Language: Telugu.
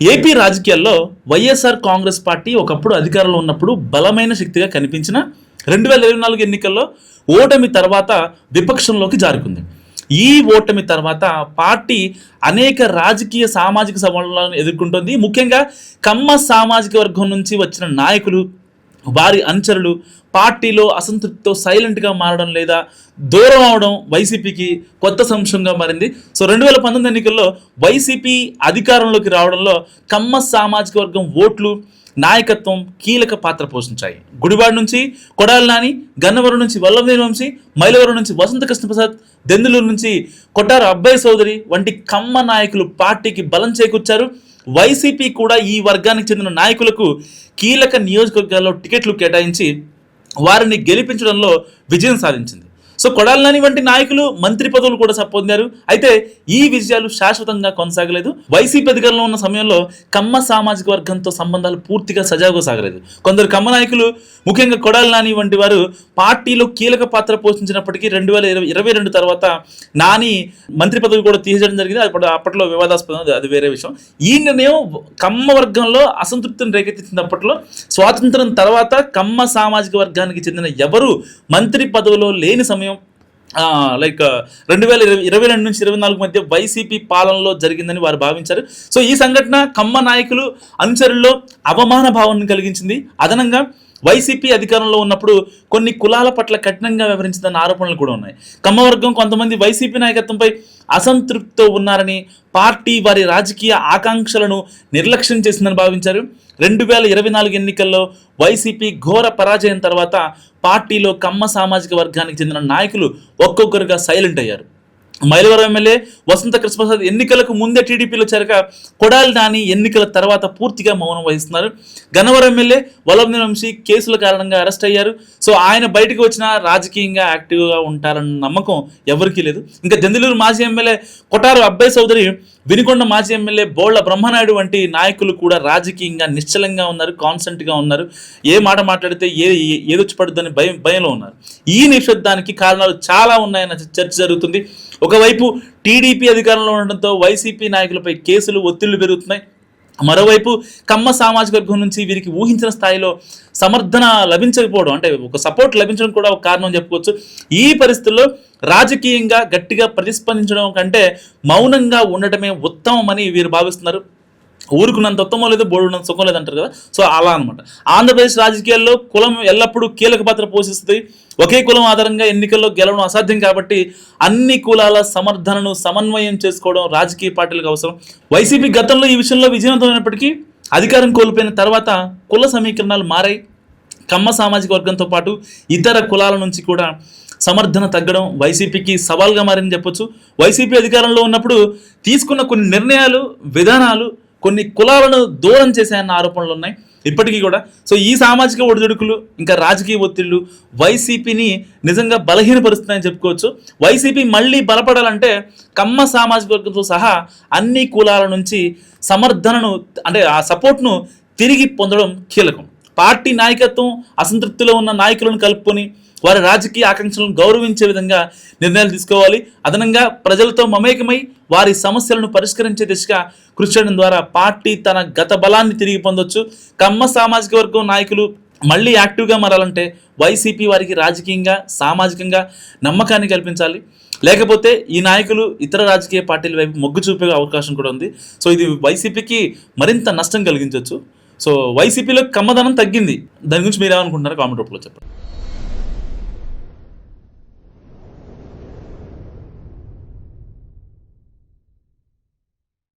ఏపీ రాజకీయాల్లో వైఎస్ఆర్ కాంగ్రెస్ పార్టీ ఒకప్పుడు అధికారంలో ఉన్నప్పుడు బలమైన శక్తిగా కనిపించిన 2024 ఎన్నికల్లో ఓటమి తర్వాత విపక్షంలోకి జారుకుంది. ఈ ఓటమి తర్వాత పార్టీ అనేక రాజకీయ సామాజిక సవాళ్లను ఎదుర్కొంటోంది. ముఖ్యంగా కమ్మ సామాజిక వర్గం నుంచి వచ్చిన నాయకులు, వారి అనుచరులు పార్టీలో అసంతృప్తితో సైలెంట్గా మారడం లేదా దూరం అవడం వైసీపీకి కొత్త సంశయంగా మారింది. సో 2019 ఎన్నికల్లో వైసీపీ అధికారంలోకి రావడంలో కమ్మ సామాజిక వర్గం ఓట్లు, నాయకత్వం కీలక పాత్ర పోషించాయి. గుడివాడ నుంచి కొడాలి నాని, గన్నవరం నుంచి వల్లభనేని వంశీ, మైలవరం నుంచి వసంత కృష్ణప్రసాద్, దెందులూరు నుంచి కొట్టారు అబ్బాయి చౌదరి వంటి కమ్మ నాయకులు పార్టీకి బలం చేకూర్చారు. వైసీపీ కూడా ఈ వర్గానికి చెందిన నాయకులకు కీలక నియోజకవర్గాల్లో టికెట్లు కేటాయించి వారిని గెలిపించడంలో విజయం సాధించింది. సో కొడాలి నాని వంటి నాయకులు మంత్రి పదవులు కూడా పొందారు. అయితే ఈ విజయాలు శాశ్వతంగా కొనసాగలేదు. వైసీపీ అధికారంలో ఉన్న సమయంలో కమ్మ సామాజిక వర్గంతో సంబంధాలు పూర్తిగా సజావుగా సాగలేదు. కొందరు కమ్మ నాయకులు, ముఖ్యంగా కొడాలి నాని వంటి వారు పార్టీలో కీలక పాత్ర పోషించినప్పటికీ 2022 తర్వాత నాని మంత్రి పదవి కూడా తీసేయడం జరిగింది. అప్పట్లో వివాదాస్పదం, అది వేరే విషయం. ఈ నిర్ణయం కమ్మ వర్గంలో అసంతృప్తిని రేకెత్తించినప్పట్లో స్వాతంత్రం తర్వాత కమ్మ సామాజిక వర్గానికి చెందిన ఎవరు మంత్రి పదవిలో లేని సమయం 2022 నుంచి 2024 మధ్య వైసీపీ పాలనలో జరిగిందని వారు భావించారు. సో ఈ సంఘటన కమ్మ నాయకులు, అనుచరుల్లో అవమాన భావాన్ని కలిగించింది. అదనంగా వైసీపీ అధికారంలో ఉన్నప్పుడు కొన్ని కులాల పట్ల కఠినంగా వ్యవహరించిందన్న ఆరోపణలు కూడా ఉన్నాయి. కమ్మవర్గం కొంతమంది వైసీపీ నాయకత్వంపై అసంతృప్తితో ఉన్నారని, పార్టీ వారి రాజకీయ ఆకాంక్షలను నిర్లక్ష్యం చేసిందని భావించారు. 2024 ఎన్నికల్లో వైసీపీ ఘోర పరాజయం తర్వాత పార్టీలో కమ్మ సామాజిక వర్గానికి చెందిన నాయకులు ఒక్కొక్కరుగా సైలెంట్ అయ్యారు. మైలవరం ఎమ్మెల్యే వసంత కృష్ణప్రసాద్ ఎన్నికలకు ముందే టీడీపీలో చేరక కొడాలి నాని ఎన్నికల తర్వాత పూర్తిగా మౌనం వహిస్తున్నారు. గన్నవరం ఎమ్మెల్యే వల్లభనేని వంశీ కేసుల కారణంగా అరెస్ట్ అయ్యారు. సో ఆయన బయటకు వచ్చినా రాజకీయంగా యాక్టివ్గా ఉంటారన్న నమ్మకం ఎవరికీ లేదు. ఇంకా దెందులూరు మాజీ ఎమ్మెల్యే కొట్టారు అబ్బాయి చౌదరి, వినుకొండ మాజీ ఎమ్మెల్యే బోళ్ల బ్రహ్మనాయుడు వంటి నాయకులు కూడా రాజకీయంగా నిశ్చలంగా ఉన్నారు, కాన్స్టెంట్గా ఉన్నారు. ఏ మాట మాట్లాడితే ఏదొచ్చి పడుతుందని భయంలో ఉన్నారు. ఈ నిశ్శబ్దానికి కారణాలు చాలా ఉన్నాయన్న చర్చ జరుగుతుంది. ఒకవైపు టీడీపీ అధికారంలో ఉండడంతో వైసీపీ నాయకులపై కేసులు, ఒత్తిళ్లు పెరుగుతున్నాయి. మరోవైపు కమ్మ సామాజిక వర్గం నుంచి వీరికి ఊహించిన స్థాయిలో సమర్థన లభించకపోవడం, అంటే ఒక సపోర్ట్ లభించడం కూడా ఒక కారణం చెప్పుకోవచ్చు. ఈ పరిస్థితుల్లో రాజకీయంగా గట్టిగా ప్రతిస్పందించడం కంటే మౌనంగా ఉండటమే ఉత్తమమని వీరు భావిస్తున్నారు. ఊరుకున్నంత ఉత్తమం లేదు, బోడున్నంత సుఖం లేదు అంటారు కదా. సో అలా అనమాట. ఆంధ్రప్రదేశ్ రాజకీయాల్లో కులం ఎల్లప్పుడూ కీలక పాత్ర పోషిస్తుంది. ఒకే కులం ఆధారంగా ఎన్నికల్లో గెలవడం అసాధ్యం కాబట్టి అన్ని కులాల సమర్థనను సమన్వయం చేసుకోవడం రాజకీయ పార్టీలకు అవసరం. వైసీపీ గతంలో ఈ విషయంలో విజయవంతమైనప్పటికీ అధికారం కోల్పోయిన తర్వాత కుల సమీకరణాలు మారాయి. కమ్మ సామాజిక వర్గంతో పాటు ఇతర కులాల నుంచి కూడా సమర్థన తగ్గడం వైసీపీకి సవాల్గా మారిందని చెప్పొచ్చు. వైసీపీ అధికారంలో ఉన్నప్పుడు తీసుకున్న కొన్ని నిర్ణయాలు, విధానాలు కొన్ని కులాలను దూరం చేశాయన్న ఆరోపణలు ఉన్నాయి ఇప్పటికీ కూడా. సో ఈ సామాజిక ఒడిదుడుకులు, ఇంకా రాజకీయ ఒత్తిళ్లు వైసీపీని నిజంగా బలహీనపరుస్తున్నాయని చెప్పుకోవచ్చు. వైసీపీ మళ్ళీ బలపడాలంటే కమ్మ సామాజిక వర్గంతో సహా అన్ని కులాల నుంచి సమర్థనను, అంటే ఆ సపోర్ట్ను తిరిగి పొందడం కీలకం. పార్టీ నాయకత్వం అసంతృప్తిలో ఉన్న నాయకులను కలుపుకొని వారి రాజకీయ ఆకాంక్షలను గౌరవించే విధంగా నిర్ణయాలు తీసుకోవాలి. అదనంగా ప్రజలతో మమేకమై వారి సమస్యలను పరిష్కరించే దిశగా కృషి చేయడం ద్వారా పార్టీ తన గత బలాన్ని తిరిగి పొందొచ్చు. కమ్మ సామాజిక వర్గం నాయకులు మళ్ళీ యాక్టివ్గా మారాలంటే వైసీపీ వారికి రాజకీయంగా, సామాజికంగా నమ్మకాన్ని కల్పించాలి. లేకపోతే ఈ నాయకులు ఇతర రాజకీయ పార్టీల వైపు మొగ్గు చూపే అవకాశం కూడా ఉంది. సో ఇది వైసీపీకి మరింత నష్టం కలిగించవచ్చు. సో వైసీపీలో కమ్మదనం తగ్గింది. దాని గురించి మీరు ఏమనుకుంటున్నారో కామెంట్ రూపంలో చెప్పండి.